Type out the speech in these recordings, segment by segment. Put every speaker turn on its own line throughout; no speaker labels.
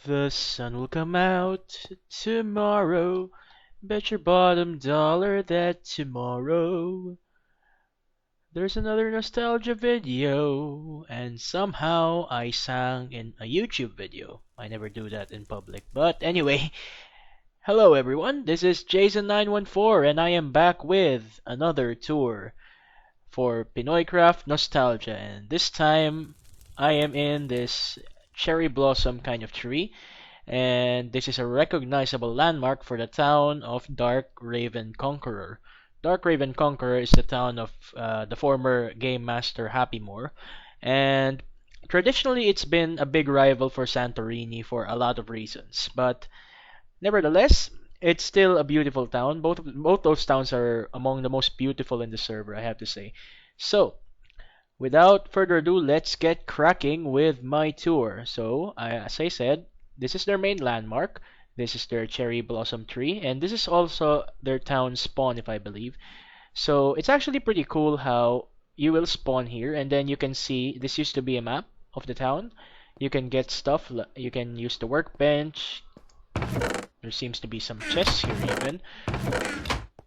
The sun will come out tomorrow. Bet your bottom dollar that tomorrow there's another nostalgia video. And somehow I sang in a YouTube video. I never do that in public. But anyway, hello everyone. This is Jason914 and I am back with another tour for PinoyCraft Nostalgia. And this time I am in this cherry blossom kind of tree, and this is a recognizable landmark for the town of Dark Raven Conqueror. Dark Raven Conqueror is the town of the former game master happymore, and traditionally it's been a big rival for Santorini for a lot of reasons. But nevertheless, it's still a beautiful town. Both those towns are among the most beautiful in the server, I have to say. So, without further ado, let's get cracking with my tour. So, as I said, this is their main landmark. This is their cherry blossom tree, and this is also their town spawn, if I believe. So, it's actually pretty cool how you will spawn here, and then you can see this used to be a map of the town. You can get stuff, you can use the workbench. There seems to be some chests here, even.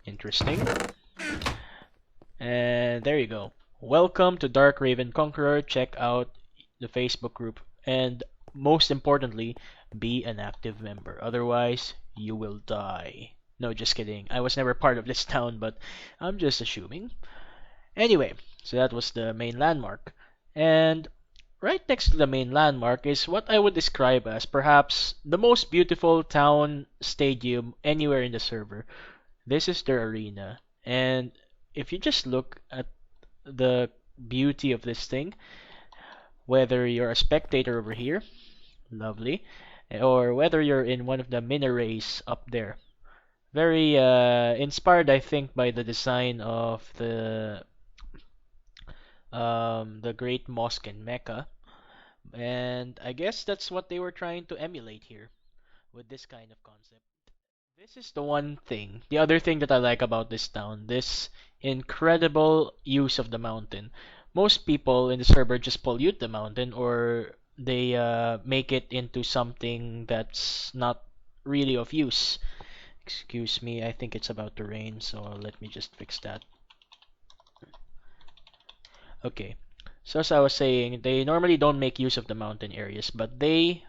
Interesting. And there you go. Welcome to Dark Raven Conqueror. Check out the Facebook group. And most importantly, be an active member. Otherwise, you will die. No, just kidding. I was never part of this town, but I'm just assuming. Anyway, so that was the main landmark. And right next to the main landmark is what I would describe as perhaps the most beautiful town stadium anywhere in the server. This is their arena. And if you just look at the beauty of this thing, whether you're a spectator over here, lovely, or whether you're in one of the minarets up there, very inspired, I think, by the design of the Great Mosque in Mecca, and I guess that's what they were trying to emulate here with this kind of concept. This is the one thing, the other thing that I like about this town, this incredible use of the mountain. Most people in the server just pollute the mountain or they make it into something that's not really of use. Excuse me, I think it's about to rain, so let me just fix that. Okay, so as I was saying, they normally don't make use of the mountain areas, but they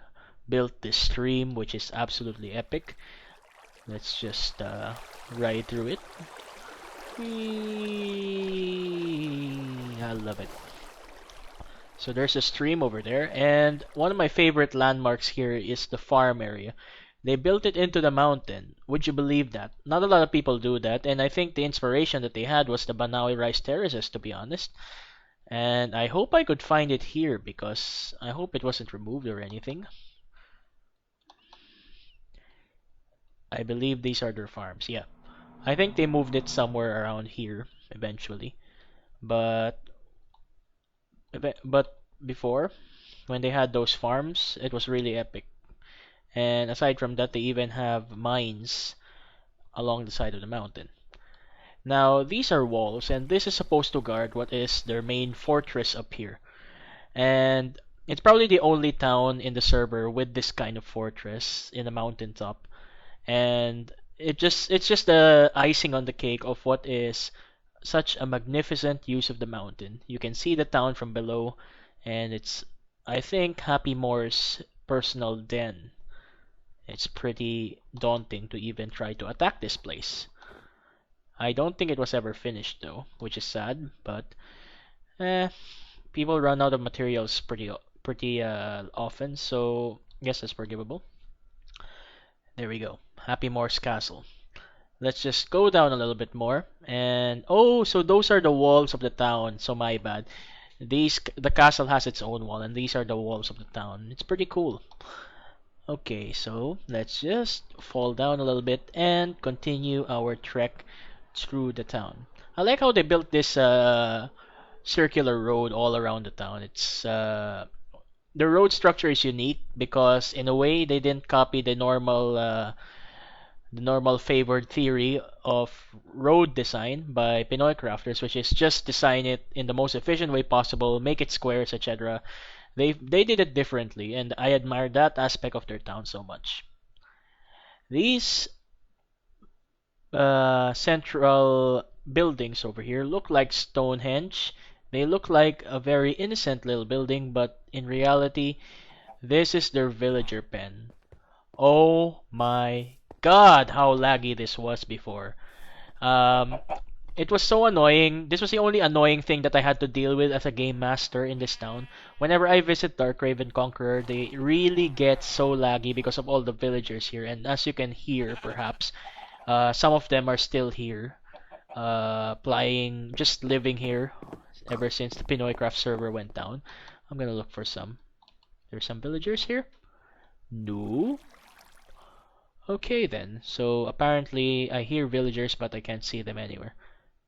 built this stream which is absolutely epic. Let's just ride through it. Whee! I love it. So there's a stream over there, and one of my favorite landmarks here is the farm area. They built it into the mountain. Would you believe that? Not a lot of people do that, and I think the inspiration that they had was the Banawi rice terraces, to be honest. And I hope I could find it here because I hope it wasn't removed or anything. I believe these are their farms, yeah. I think they moved it somewhere around here eventually. But but before, when they had those farms, it was really epic. And aside from that, they even have mines along the side of the mountain. Now, these are walls, and this is supposed to guard what is their main fortress up here. And it's probably the only town in the server with this kind of fortress in a mountaintop. And it's just the icing on the cake of what is such a magnificent use of the mountain. You can see the town from below, and it's, I think, Happy Moore's personal den. It's pretty daunting to even try to attack this place. I don't think it was ever finished though, which is sad, but eh, people run out of materials pretty often, so yes, that's forgivable. There we go. Happy Moore's Castle. Let's just go down a little bit more. And oh, so those are the walls of the town. So my bad. The castle has its own wall, and these are the walls of the town. It's pretty cool. Okay, so let's just fall down a little bit and continue our trek through the town. I like how they built this circular road all around the town. It's the road structure is unique because in a way they didn't copy the normal the normal favored theory of road design by Pinoy crafters, which is just design it in the most efficient way possible, make it squares, etc. They did it differently, and I admire that aspect of their town so much. These central buildings over here look like Stonehenge. They look like a very innocent little building, but in reality, this is their villager pen. Oh my god, how laggy this was before. Um, it was so annoying. This was the only annoying thing that I had to deal with as a game master in this town. Whenever I visit Dark Raven Conqueror, they really get so laggy because of all the villagers here. And as you can hear, perhaps, some of them are still here, playing, just living here ever since the PinoyCraft server went down. I'm gonna look for some. There's some villagers here? No. Okay then. So apparently I hear villagers, but I can't see them anywhere.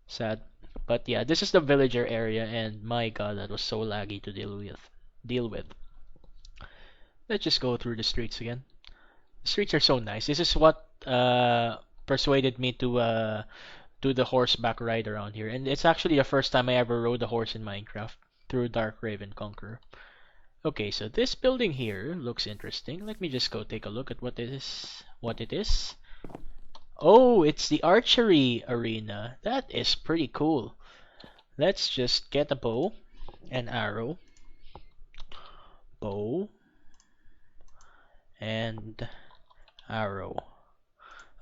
Sad. But yeah, this is the villager area, and my god, that was so laggy to deal with. Let's just go through the streets again. The streets are so nice. This is what persuaded me to do the horseback ride around here. And it's actually the first time I ever rode a horse in Minecraft through Dark Raven Conqueror. Okay, so this building here looks interesting. Let me just go take a look at what it is. Oh, it's the Archery Arena. That is pretty cool. Let's just get a bow, an arrow, bow, and arrow.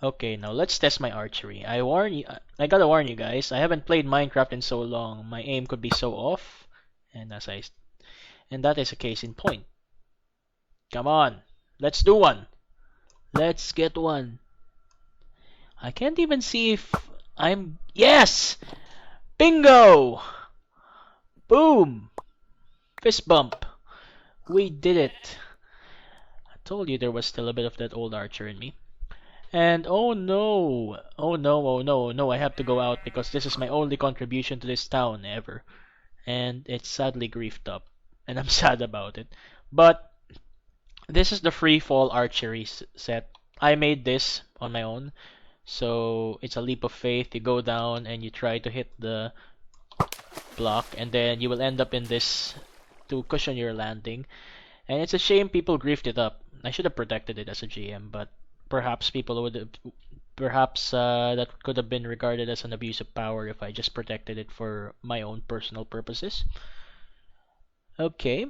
Okay, now let's test my archery. I gotta warn you guys, I haven't played Minecraft in so long. My aim could be so off, and that is a case in point. Come on, let's do one. Let's get one. I can't even see if yes! Bingo! Boom! Fist bump. We did it. I told you there was still a bit of that old archer in me. And oh no! Oh no, oh no, oh no, I have to go out because this is my only contribution to this town ever. And it's sadly griefed up. And I'm sad about it. But this is the free fall archery set. I made this on my own. So it's a leap of faith. You go down and you try to hit the block, and then you will end up in this to cushion your landing. And it's a shame people griefed it up. I should have protected it as a GM, but perhaps people would have, perhaps that could have been regarded as an abuse of power if I just protected it for my own personal purposes. Okay,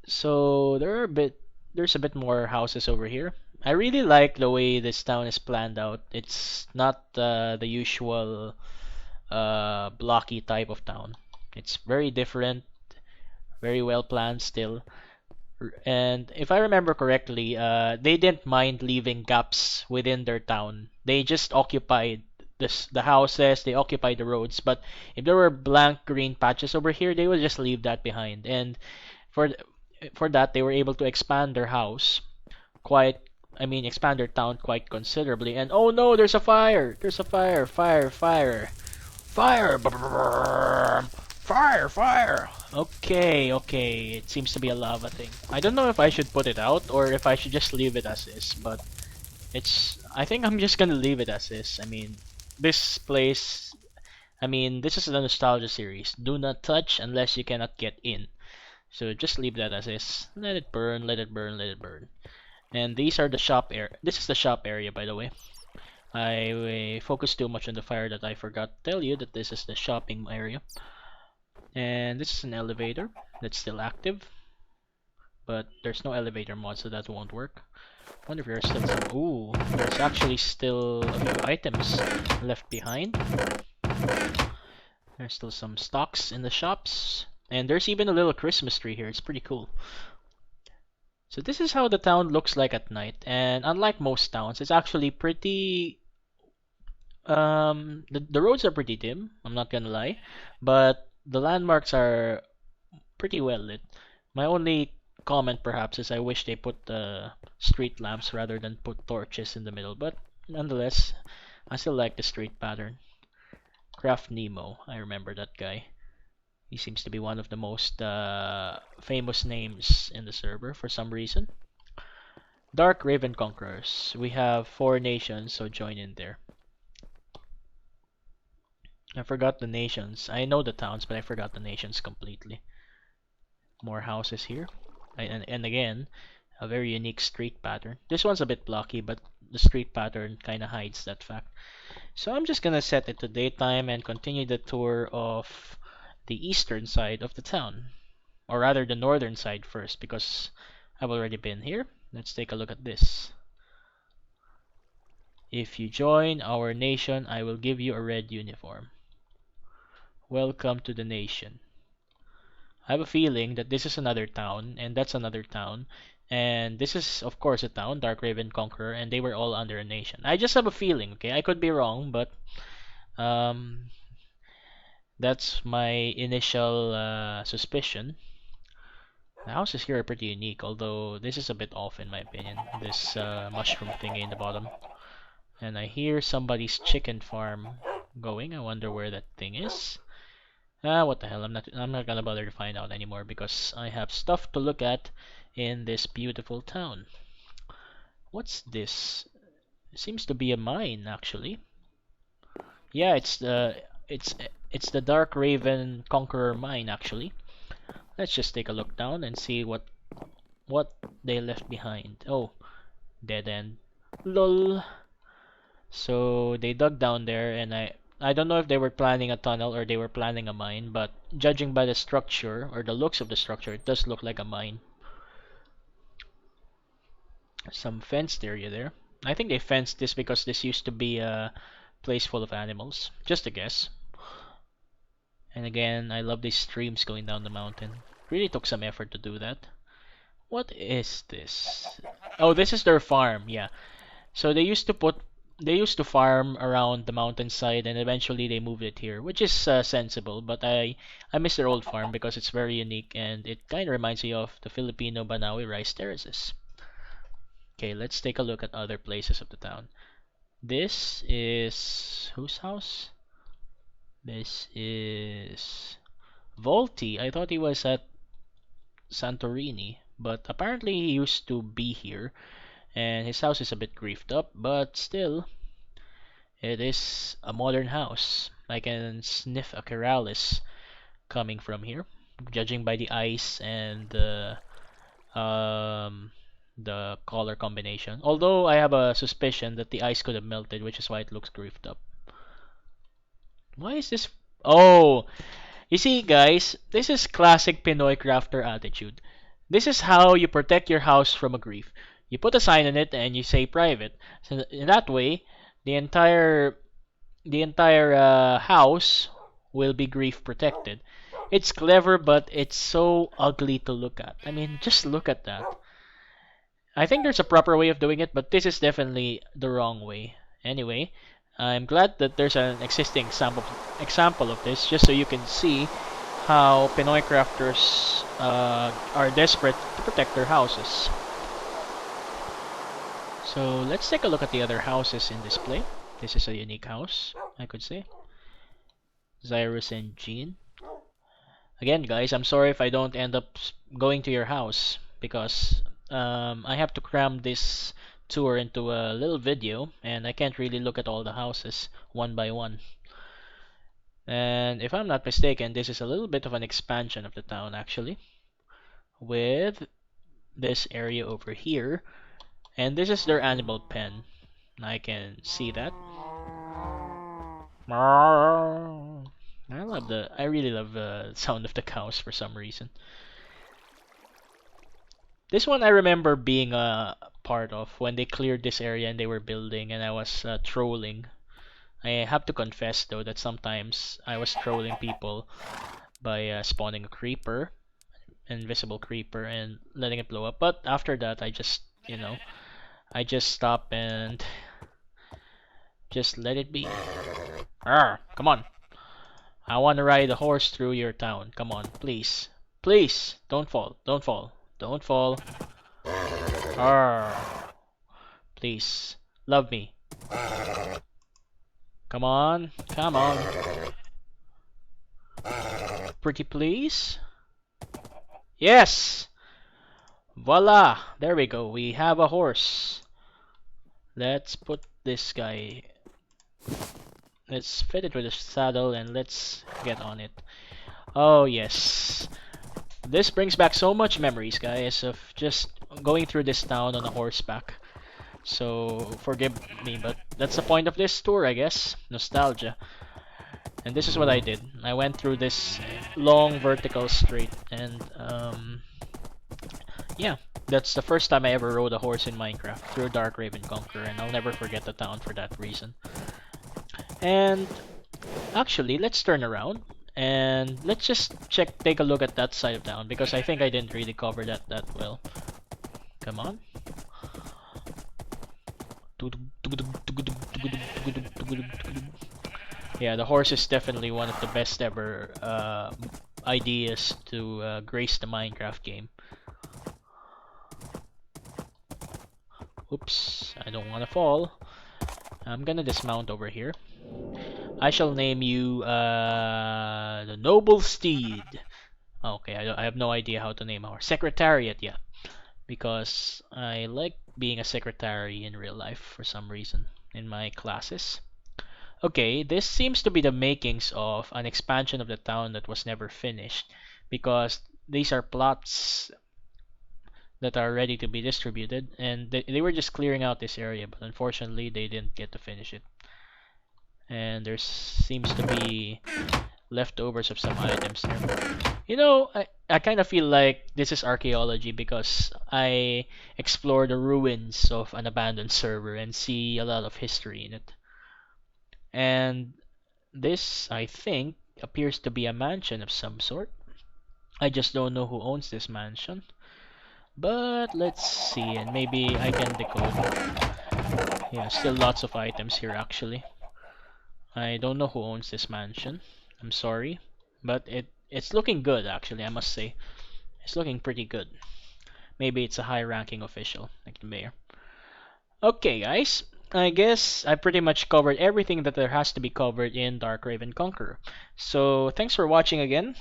so there's a bit more houses over here. I really like the way this town is planned out. It's not the usual blocky type of town. It's very different, very well planned still. And if I remember correctly, they didn't mind leaving gaps within their town. They just occupied the houses, they occupied the roads. But if there were blank green patches over here, they would just leave that behind. And for for that, they were able to expand their house quite. I mean, expand their town quite considerably. And oh no, there's a fire! There's a fire! Fire! Fire! Fire! Fire! Fire! Okay, okay. It seems to be a lava thing. I don't know if I should put it out or if I should just leave it as is, but I think I'm just gonna leave it as is. I mean, this place. I mean, this is a nostalgia series. Do not touch unless you cannot get in. So just leave that as is. Let it burn, let it burn, let it burn. And these are the shop area. This is the shop area, by the way. I focused too much on the fire that I forgot to tell you that this is the shopping area. And this is an elevator that's still active, but there's no elevator mod, so that won't work. I wonder if there's still some. Ooh, there's actually still a few items left behind. There's still some stocks in the shops, and there's even a little Christmas tree here. It's pretty cool. So this is how the town looks like at night, and unlike most towns, it's actually pretty. The roads are pretty dim. I'm not gonna lie, but the landmarks are pretty well lit. My only comment perhaps is I wish they put the street lamps rather than put torches in the middle, but nonetheless, I still like the street pattern. Craft Nemo, I remember that guy. He seems to be one of the most famous names in the server for some reason. Dark Raven Conquerors. We have 4 nations, so join in there. I forgot the nations. I know the towns, but I forgot the nations completely. More houses here. And again, a very unique street pattern. This one's a bit blocky, but the street pattern kind of hides that fact. So I'm just gonna set it to daytime and continue the tour of the eastern side of the town. Or rather the northern side first, because I've already been here. Let's take a look at this. If you join our nation, I will give you a red uniform. Welcome to the nation. I have a feeling that this is another town, and that's another town, and this is, of course, a town, Dark Raven Conqueror, and they were all under a nation. I just have a feeling, okay? I could be wrong, but um, that's my initial suspicion. The houses here are pretty unique, although this is a bit off in my opinion. This mushroom thingy in the bottom. And I hear somebody's chicken farm going. I wonder where that thing is. What the hell? I'm not gonna bother to find out anymore because I have stuff to look at in this beautiful town. What's this? It seems to be a mine actually. Yeah, it's the Dark Raven Conqueror mine actually. Let's just take a look down and see what they left behind. Oh, dead end. Lol. So they dug down there, and I don't know if they were planning a tunnel or they were planning a mine, but judging by the structure or the looks of the structure, it does look like a mine. Some fenced area there. I think they fenced this because this used to be a place full of animals. Just a guess. And again, I love these streams going down the mountain. Really took some effort to do that. What is this? Oh, this is their farm. Yeah. So they used to farm around the mountainside, and eventually they moved it here, which is sensible. But I miss their old farm because it's very unique and it kind of reminds me of the Filipino Banawi rice terraces. Okay, let's take a look at other places of the town. This is whose house? This is Volti. I thought he was at Santorini, but apparently he used to be here, and his house is a bit griefed up, but still, it is a modern house. I can sniff a Keralis coming from here, judging by the ice and the color combination. Although I have a suspicion that the ice could have melted, which is why it looks griefed up. Why is this? Oh, you see, guys, this is classic Pinoy crafter attitude. This is how you protect your house from a grief. You put a sign on it and you say private. So in that way, the entire house will be grief protected. It's clever, but it's so ugly to look at. I mean, just look at that. I think there's a proper way of doing it, but this is definitely the wrong way. Anyway, I'm glad that there's an existing example of this, just so you can see how Pinoy crafters are desperate to protect their houses. So let's take a look at the other houses in display. This is a unique house, I could say. Zyrus and Jean. Again, guys, I'm sorry if I don't end up going to your house because I have to cram this tour into a little video and I can't really look at all the houses one by one. And if I'm not mistaken, this is a little bit of an expansion of the town actually, with this area over here, and this is their animal pen. I can see that. I really love the sound of the cows for some reason. This one I remember being a part of when they cleared this area and they were building, and I was trolling. I have to confess though that sometimes I was trolling people by spawning a creeper, invisible creeper, and letting it blow up. But after that, I just stop and just let it be. Arr, come on. I want to ride a horse through your town. Come on, please. Please, don't fall. Don't fall. Don't fall. Arr. Please, love me. Come on. Come on. Pretty please? Yes! Voila! There we go. We have a horse. Let's put this guy. Let's fit it with a saddle and let's get on it. Oh yes. This brings back so much memories, guys, of just going through this town on a horseback. So forgive me, but that's the point of this tour, I guess. Nostalgia. And this is what I did. I went through this long vertical straight, and yeah, that's the first time I ever rode a horse in Minecraft through Dark Raven Conqueror, and I'll never forget the town for that reason. And actually, let's turn around and let's just take a look at that side of town because I think I didn't really cover that well. Come on. Yeah, the horse is definitely one of the best ever ideas to grace the Minecraft game. Oops, I don't want to fall. I'm gonna dismount over here. I shall name you the Noble Steed. Okay, I have no idea how to name our Secretariat yet because I like being a secretary in real life for some reason in my classes. Okay, this seems to be the makings of an expansion of the town that was never finished because these are plots that are ready to be distributed and they were just clearing out this area, but unfortunately they didn't get to finish it. And there seems to be leftovers of some items there. You know, I kind of feel like this is archaeology because I explore the ruins of an abandoned server and see a lot of history in it. And this, I think, appears to be a mansion of some sort. I just don't know who owns this mansion. But let's see, and maybe I can decode. Yeah, still lots of items here actually. I don't know who owns this mansion. I'm sorry, but it's looking good actually, I must say. It's looking pretty good. Maybe it's a high-ranking official like the mayor. Okay, guys. I guess I pretty much covered everything that there has to be covered in Dark Raven Conqueror. So thanks for watching again.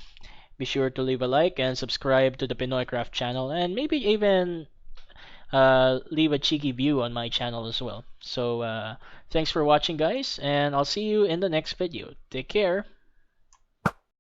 Be sure to leave a like and subscribe to the PinoyCraft channel and maybe even leave a cheeky view on my channel as well. So thanks for watching guys and I'll see you in the next video. Take care.